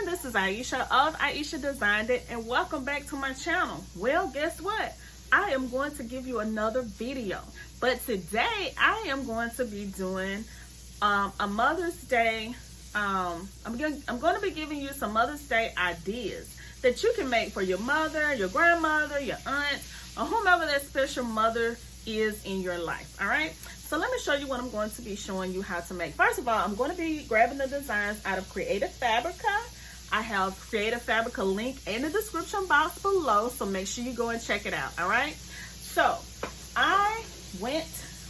this is Ieasha of Ieasha Designed It, and welcome back to my channel. Well, guess what? I am going to give you another video, but today I am going to be doing a Mother's Day. I'm going to be giving you some Mother's Day ideas that you can make for your mother, your grandmother, your aunt, or whomever that special mother is in your life. All right, so let me show you what I'm going to be showing you how to make. First of all, I'm going to be grabbing the designs out of Creative Fabrica. I have Creative Fabrica link in the description box below, so make sure you go and check it out. All right, so I went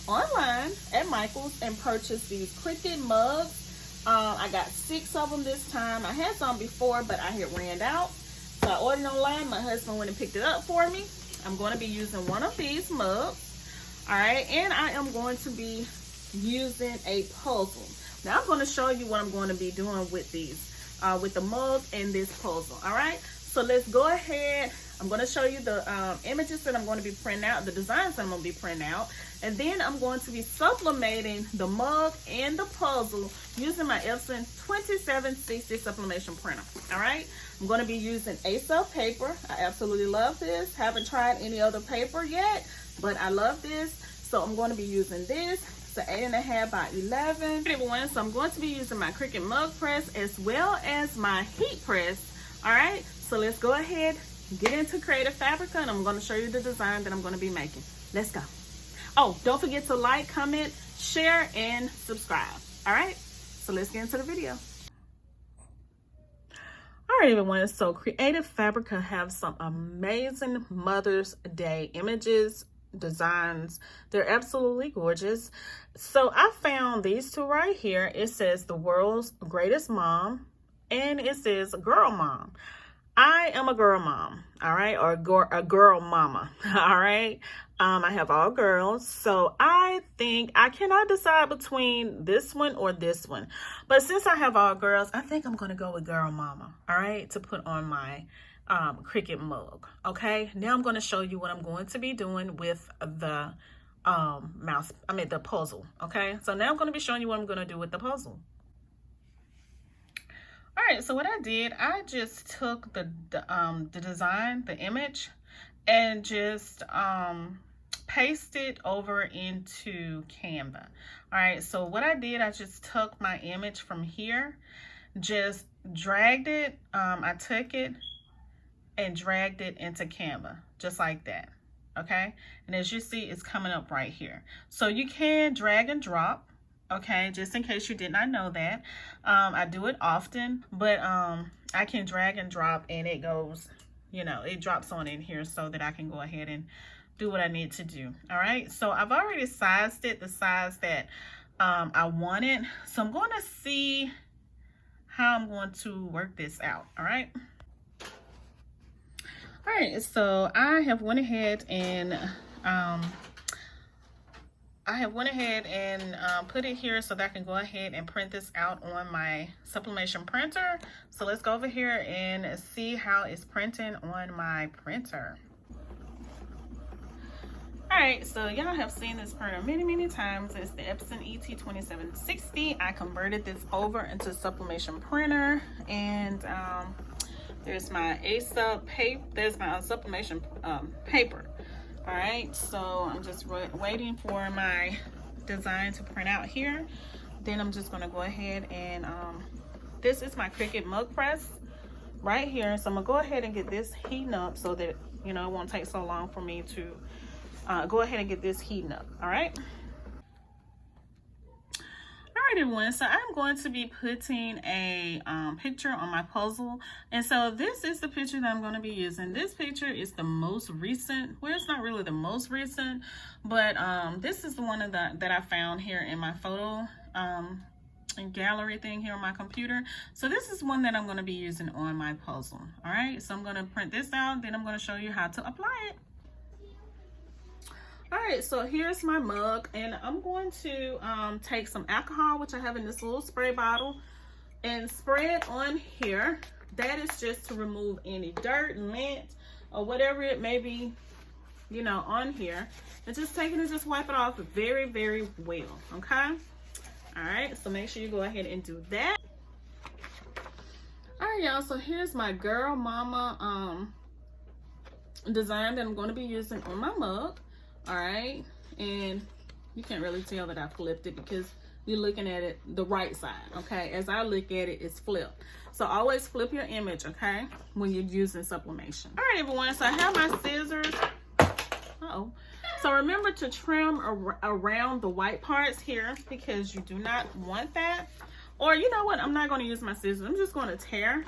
online at Michael's and purchased these Cricut mugs. I got 6 of them this time. I had some before, but I had ran out, so I ordered online. My husband went and picked it up for me. I'm going to be using one of these mugs. All right, and I am going to be using a puzzle. Now I'm going to show you what I'm going to be doing with these, with the mug and this puzzle. All right, so let's go ahead. I'm going to show you the images that I'm going to be printing out, the designs that I'm going to be printing out, and then I'm going to be sublimating the mug and the puzzle using my Epson 2760 sublimation printer. All right, I'm going to be using Ieasha paper. I absolutely love this. Haven't tried any other paper yet, but I love this, so I'm going to be using this. It's an 8.5 by 11. Everyone, so I'm going to be using my Cricut mug press as well as my heat press. All right, so let's go ahead, get into Creative Fabrica, and I'm going to show you the design that I'm going to be making. Let's go. Oh, don't forget to like, comment, share, and subscribe. All right, so let's get into the video. All right, everyone, so Creative Fabrica have some amazing Mother's Day images, designs. They're absolutely gorgeous. So I found these two right here. It says the world's greatest mom, and it says girl mom. I am a girl mom, all right, or a girl mama, all right. I have all girls, so I think I cannot decide between this one or this one. But since I have all girls, I think I'm going to go with girl mama, all right, to put on my Cricut mug. Okay, now I'm going to show you what I'm going to be doing with the the puzzle. Okay, so now I'm going to be showing you what I'm going to do with the puzzle. All right, so what I did, I just took the design, the image, and just pasted over into Canva. All right, so what I did, I just took my image from here, just dragged it, I took it and dragged it into Canva, just like that. Okay, and as you see, it's coming up right here. So you can drag and drop. Okay, just in case you did not know that. I do it often, but I can drag and drop, and it goes, you know, it drops on in here so that I can go ahead and do what I need to do. All right, so I've already sized it the size that I wanted, so I'm going to see how I'm going to work this out. All right. All right, so I have went ahead and put it here so that I can go ahead and print this out on my sublimation printer. So let's go over here and see how it's printing on my printer. All right, so y'all have seen this printer many times. It's the Epson ET2760. I converted this over into sublimation printer, and there's my Ieasha paper. There's my sublimation paper. All right, so I'm just waiting for my design to print out here. Then I'm just gonna go ahead and this is my Cricut mug press right here. So I'm gonna go ahead and get this heating up so that, you know, it won't take so long for me to go ahead and get this heating up. All right. All right, everyone, so I'm going to be putting a picture on my puzzle, and so this is the picture that I'm going to be using. This picture is the most recent. Well, it's not really the most recent, but this is the one that I found here in my photo gallery thing here on my computer. So this is one that I'm going to be using on my puzzle. All right, so I'm going to print this out, then I'm going to show you how to apply it. All right, so here's my mug, and I'm going to take some alcohol, which I have in this little spray bottle, and spray it on here. That is just to remove any dirt, lint, or whatever it may be, you know, on here. And just take it and just wipe it off very well, okay? All right, so make sure you go ahead and do that. All right, y'all, so here's my Girl Mama design that I'm going to be using on my mug. All right, and you can't really tell that I flipped it because you're looking at it the right side. Okay, as I look at it, it's flipped. So always flip your image, okay, when you're using sublimation. All right, everyone, so I have my scissors. Uh-oh. So remember to trim around the white parts here because you do not want that. Or you know what, I'm not going to use my scissors. I'm just going to tear.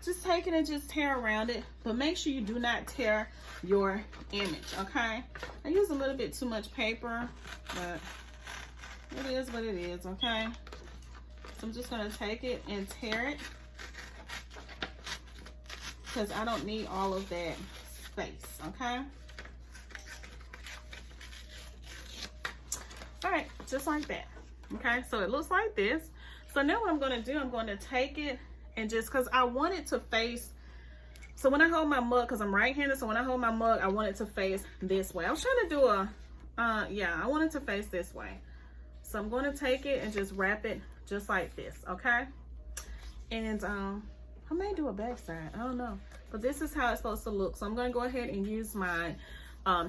Just take it and just tear around it. But make sure you do not tear your image, okay? I use a little bit too much paper, but it is what it is, okay? So I'm just going to take it and tear it because I don't need all of that space, okay? All right, just like that. Okay, so it looks like this. So now what I'm going to do, I'm going to take it and just, because I want it to face, so when I hold my mug, because I'm right-handed, so when I hold my mug, I want it to face this way. I was trying to do a, I want it to face this way. So I'm going to take it and just wrap it just like this, okay? And I may do a back side, I don't know. But this is how it's supposed to look. So I'm going to go ahead and use my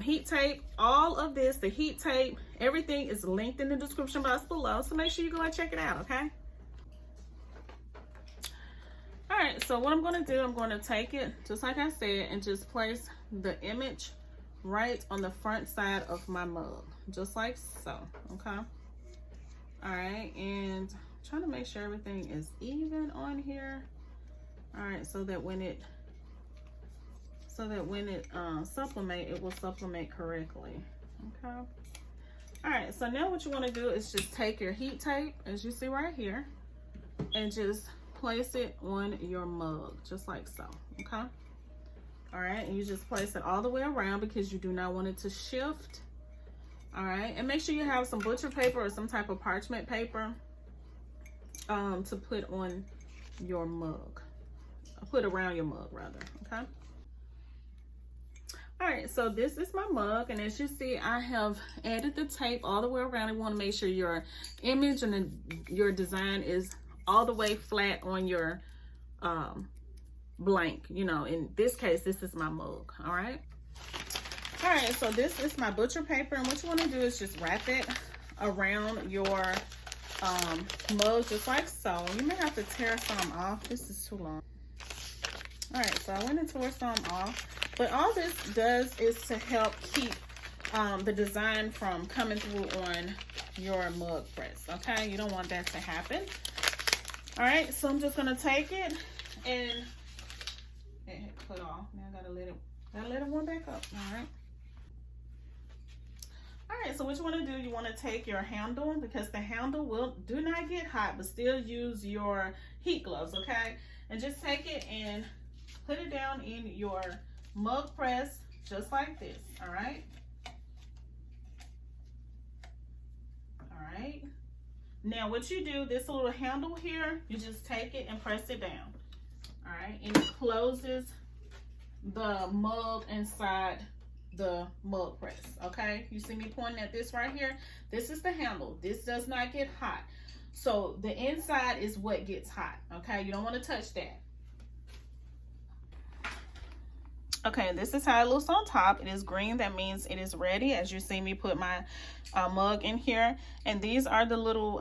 heat tape. All of this, the heat tape, everything is linked in the description box below, so make sure you go and check it out, okay? All right, so what I'm going to do, I'm going to take it just like I said and just place the image right on the front side of my mug, just like so, okay? All right, and I'm trying to make sure everything is even on here. All right, so that when it sublimate, it will sublimate correctly, okay? All right, so now what you want to do is just take your heat tape, as you see right here, and just place it on your mug, just like so, okay? All right, and you just place it all the way around because you do not want it to shift. All right, and make sure you have some butcher paper or some type of parchment paper to put on your mug, put around your mug rather, okay? All right, so this is my mug, and as you see, I have added the tape all the way around. You want to make sure your image and your design is all the way flat on your blank. You know, in this case, this is my mug, all right? All right, so this is my butcher paper, and what you want to do is just wrap it around your mug, just like so. You may have to tear some off. This is too long. All right, so I went and tore some off. But all this does is to help keep the design from coming through on your mug press, okay? You don't want that to happen. All right, so I'm just gonna take it and it cut off. Now I gotta let it warm back up, all right? All right, so what you wanna do, you wanna take your handle, because the handle do not get hot, but still use your heat gloves, okay? And just take it and put it down in your mug press, just like this, all right? All right. Now what you do, this little handle here, you just take it and press it down, all right? And it closes the mug inside the mug press, okay? You see me pointing at this right here? This is the handle. This does not get hot. So the inside is what gets hot, okay? You don't want to touch that. Okay, this is how it looks on top. It is green. That means it is ready. As you see me put my mug in here. And these are the little,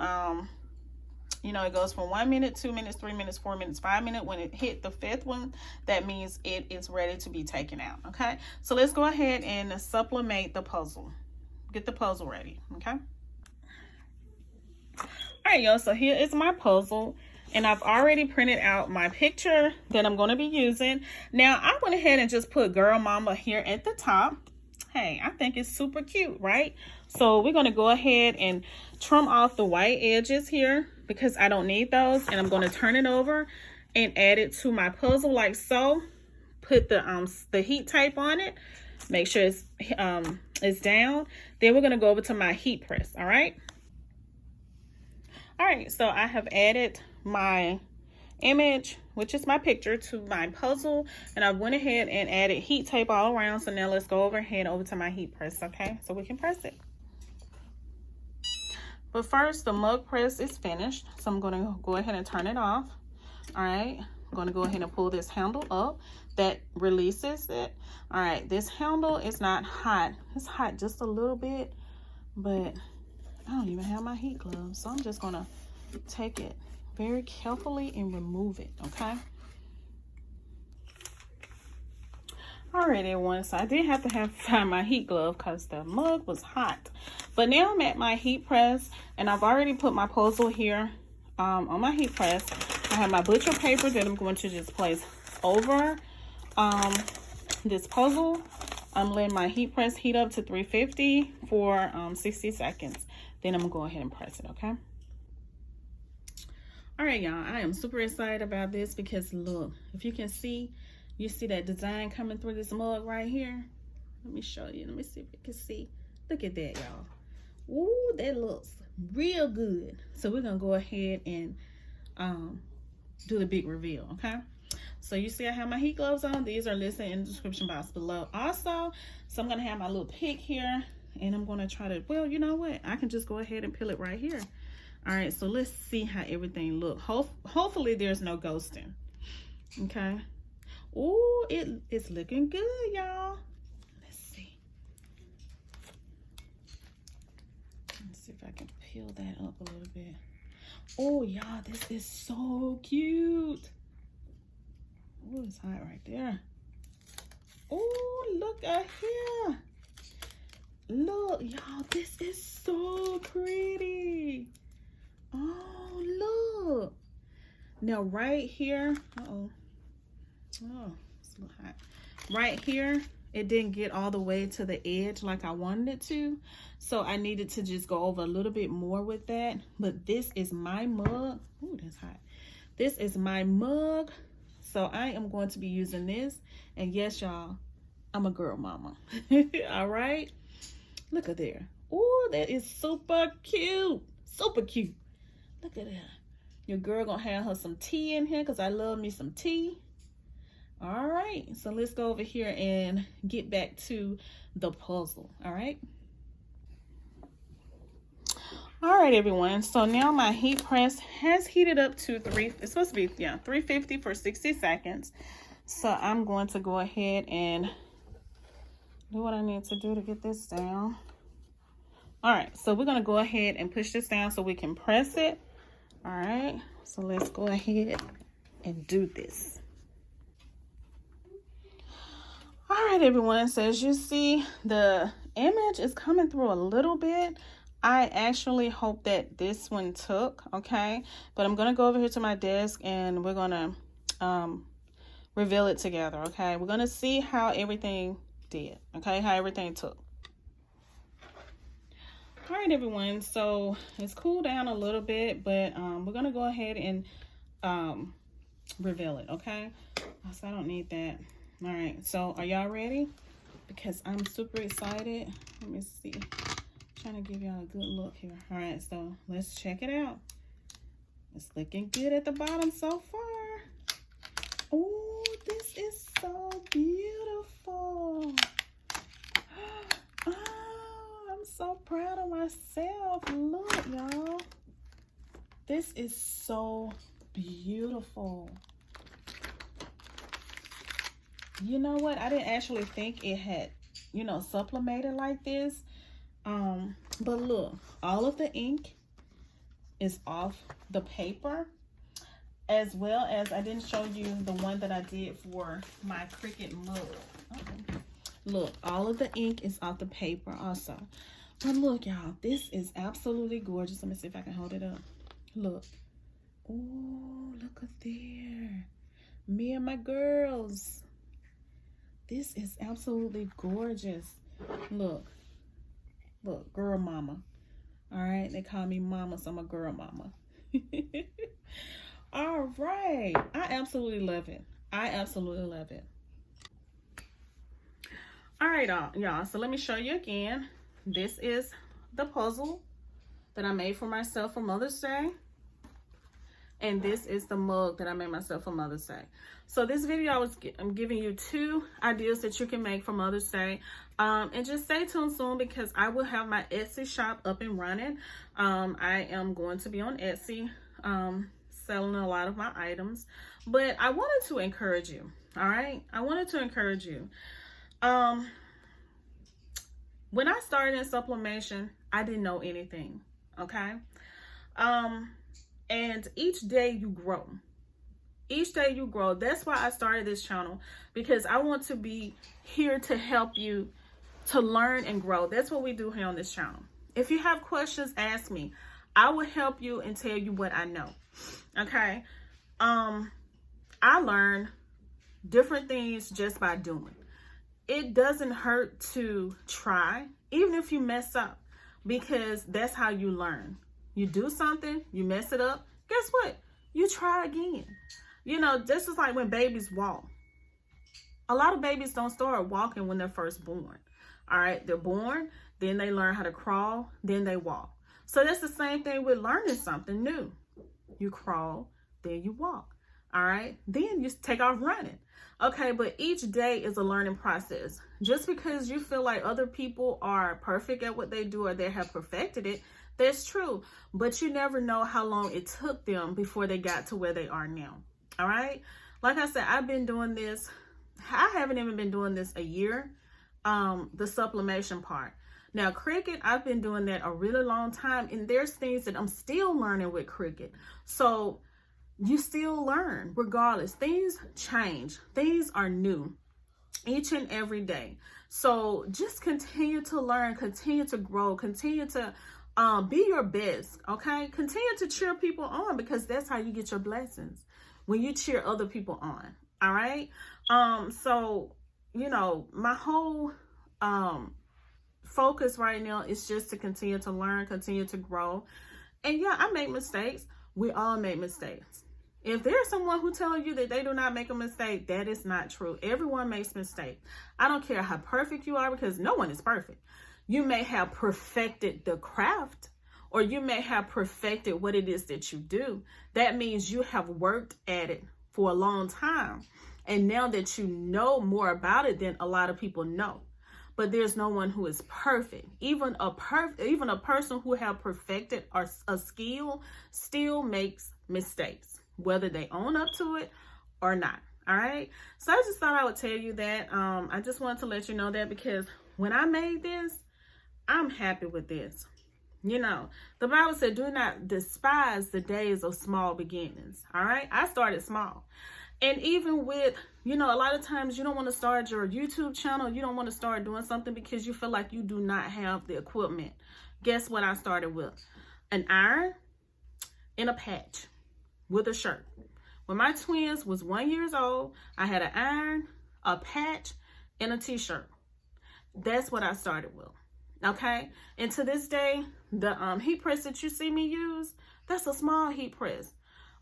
you know, it goes from 1 minute, 2 minutes, 3 minutes, 4 minutes, 5 minutes. When it hit the 5th one, that means it is ready to be taken out, okay? So let's go ahead and sublimate the puzzle. Get the puzzle ready, okay? All right, y'all, so here is my puzzle. And I've already printed out my picture that I'm going to be using. Now, I went ahead and just put Girl Mama here at the top. Hey, I think it's super cute, right? So we're going to go ahead and trim off the white edges here because I don't need those. And I'm going to turn it over and add it to my puzzle like so. Put the heat tape on it. Make sure it's down. Then we're going to go over to my heat press, all right? All right, so I have added my image, which is my picture, to my puzzle, and I went ahead and added heat tape all around. So now let's go over to my heat press, okay? So we can press it. But first, the mug press is finished, so I'm going to go ahead and turn it off. All right, I'm going to go ahead and pull this handle up that releases it. All right, this handle is not hot. It's hot just a little bit, but I don't even have my heat gloves, so I'm just going to take it very carefully and remove it, okay? All right, everyone, so I did have to find my heat glove because the mug was hot. But now I'm at my heat press, and I've already put my puzzle here on my heat press. I have my butcher paper that I'm going to just place over this puzzle. I'm letting my heat press heat up to 350 for 60 seconds. Then I'm gonna go ahead and press it, okay? All right, y'all, I am super excited about this because look, if you can see, you see that design coming through this mug right here? Let me show you. Let me see if you can see. Look at that, y'all. Ooh, that looks real good. So we're going to go ahead and do the big reveal, okay? So you see I have my heat gloves on. These are listed in the description box below also. So I'm going to have my little pick here. And I'm going to try to, well, you know what? I can just go ahead and peel it right here. All right, so let's see how everything looks. Hopefully there's no ghosting, okay? Ooh, it's looking good, y'all. Let's see. Let's see if I can peel that up a little bit. Oh, y'all, this is so cute. Oh, it's hot right there. Oh, look at here. Look, y'all, this is so pretty. Oh, look. Now, right here, oh, it's a little hot. Right here, it didn't get all the way to the edge like I wanted it to. So I needed to just go over a little bit more with that. But this is my mug. Ooh, that's hot. This is my mug. So I am going to be using this. And yes, y'all, I'm a girl mama. All right. Look at there. Ooh, that is super cute. Super cute. Look at that. Your girl gonna have her some tea in here because I love me some tea. All right, so let's go over here and get back to the puzzle. All right. All right, everyone. So now my heat press has heated up to it's supposed to be 350 for 60 seconds. So I'm going to go ahead and do what I need to do to get this down. All right, so we're gonna go ahead and push this down so we can press it. All right, so let's go ahead and do this. All right, everyone, so as you see, the image is coming through a little bit. I actually hope that this one took, okay? But I'm gonna go over here to my desk and we're gonna reveal it together, okay? We're gonna see how everything did, okay? How everything took. All right, everyone, so it's cooled down a little bit, but we're gonna go ahead and reveal it, okay? So I don't need that. All right, so are y'all ready? Because I'm super excited. Let me see. I'm trying to give y'all a good look here. All right, so let's check it out. It's looking good at the bottom so far. Oh, this is so beautiful. Oh, I'm so proud of myself. Look, y'all. This is so beautiful. You know what? I didn't actually think it had, you know, sublimated like this. But look, all of the ink is off the paper, as well as I didn't show you the one that I did for my Cricut mug. Look, all of the ink is off the paper also. But look, y'all, this is absolutely gorgeous. Let me see if I can hold it up. Look. Oh, look at there. Me and my girls. This is absolutely gorgeous. Look. Look, girl mama. All right, they call me mama, so I'm a girl mama. All right, I absolutely love it. I absolutely love it. All right, y'all, so let me show you again. This is the puzzle that I made for myself for Mother's Day. And this is the mug that I made myself for Mother's Day. So this video, I'm giving you 2 ideas that you can make for Mother's Day. And just stay tuned soon because I will have my Etsy shop up and running. I am going to be on Etsy selling a lot of my items, but I wanted to encourage you. All right, I wanted to encourage you. When I started in sublimation, I didn't know anything. Okay, and each day you grow. Each day you grow. That's why I started this channel, because I want to be here to help you to learn and grow. That's what we do here on this channel. If you have questions, ask me. I will help you and tell you what I know. Okay. I learn different things just by doing. It doesn't hurt to try, even if you mess up, because that's how you learn. You do something, you mess it up, guess what? You try again. You know, this is like when babies walk. A lot of babies don't start walking when they're first born. All right, they're born, then they learn how to crawl, then they walk. So that's the same thing with learning something new. You crawl, then you walk. All right, then you take off running. Okay, but each day is a learning process. Just because you feel like other people are perfect at what they do or they have perfected it, that's true. But you never know how long it took them before they got to where they are now. All right, like I said, I've been doing this. I haven't even been doing this a year. The sublimation part. Now, Cricut, I've been doing that a really long time, and there's things that I'm still learning with Cricut. So you still learn regardless. Things change. Things are new each and every day. So just continue to learn, continue to grow, continue to be your best, okay? Continue to cheer people on, because that's how you get your blessings, when you cheer other people on, all right? So, you know, my whole focus right now is just to continue to learn, continue to grow. And yeah, I make mistakes. We all make mistakes. If there's someone who tells you that they do not make a mistake, that is not true. Everyone makes mistakes. I don't care how perfect you are, because no one is perfect. You may have perfected the craft, or you may have perfected what it is that you do. That means you have worked at it for a long time. And now that you know more about it than a lot of people know. But there's no one who is perfect. Even a person who have perfected a skill still makes mistakes, whether they own up to it or not. All right. So I just thought I would tell you that. I just wanted to let you know that, because when I made this, I'm happy with this. You know, the Bible said, do not despise the days of small beginnings. All right. I started small. And even with, you know, a lot of times you don't want to start your YouTube channel. You don't want to start doing something because you feel like you do not have the equipment. Guess what I started with? An iron and a patch with a shirt. When my twins was 1 year old, I had an iron, a patch, and a t-shirt. That's what I started with. Okay. And to this day, the heat press that you see me use, that's a small heat press.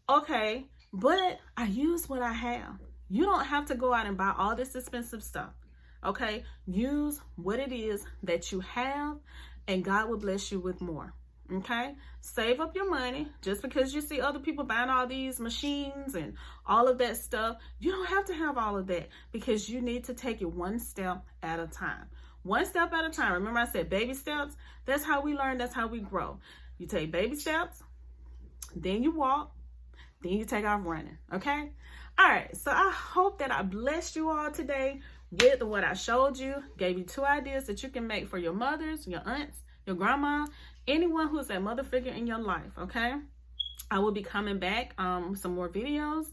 Okay. But I use what I have. You don't have to go out and buy all this expensive stuff. Okay. Use what it is that you have, and God will bless you with more. Okay. Save up your money. Just because you see other people buying all these machines and all of that stuff, you don't have to have all of that, because you need to take it one step at a time. One step at a time. Remember I said baby steps? That's how we learn. That's how we grow. You take baby steps, then you walk, then you take off running. Okay? All right. So I hope that I blessed you all today with what I showed you. Gave you 2 ideas that you can make for your mothers, your aunts, your grandma, anyone who's a mother figure in your life. Okay? I will be coming back with some more videos.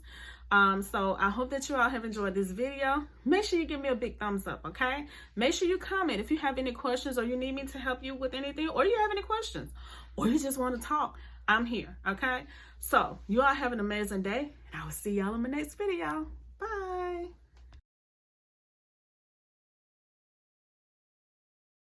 So I hope that you all have enjoyed this video. Make sure you give me a big thumbs up, okay? Make sure you comment if you have any questions, or you need me to help you with anything, or you have any questions, or you just want to talk. I'm here, okay? So you all have an amazing day, and I will see y'all in my next video. Bye.